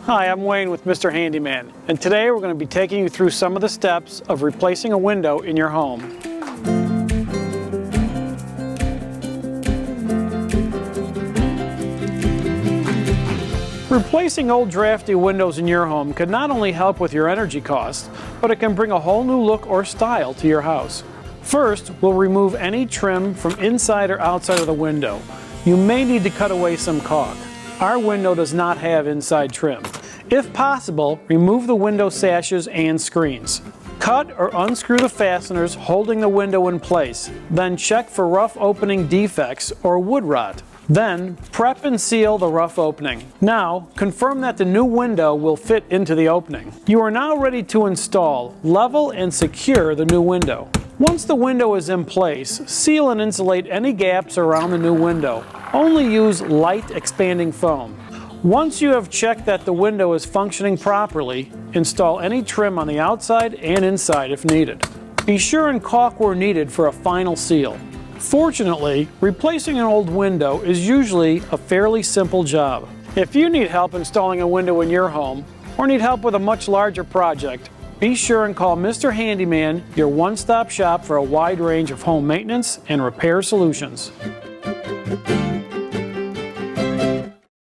Hi, I'm Wayne with Mr. Handyman, and today we're going to be taking you through some of the steps of replacing a window in your home. Replacing old drafty windows in your home can not only help with your energy costs, but it can bring a whole new look or style to your house. First, we'll remove any trim from inside or outside of the window. You may need to cut away some caulk. Our window does not have inside trim. If possible, remove the window sashes and screens. Cut or unscrew the fasteners holding the window in place. Then check for rough opening defects or wood rot. Then prep and seal the rough opening. Now, confirm that the new window will fit into the opening. You are now ready to install, level, and secure the new window. Once the window is in place, seal and insulate any gaps around the new window. Only use light expanding foam. Once you have checked that the window is functioning properly, install any trim on the outside and inside if needed. Be sure and caulk where needed for a final seal. Fortunately, replacing an old window is usually a fairly simple job. If you need help installing a window in your home, or need help with a much larger project, be sure and call Mr. Handyman, your one-stop shop for a wide range of home maintenance and repair solutions.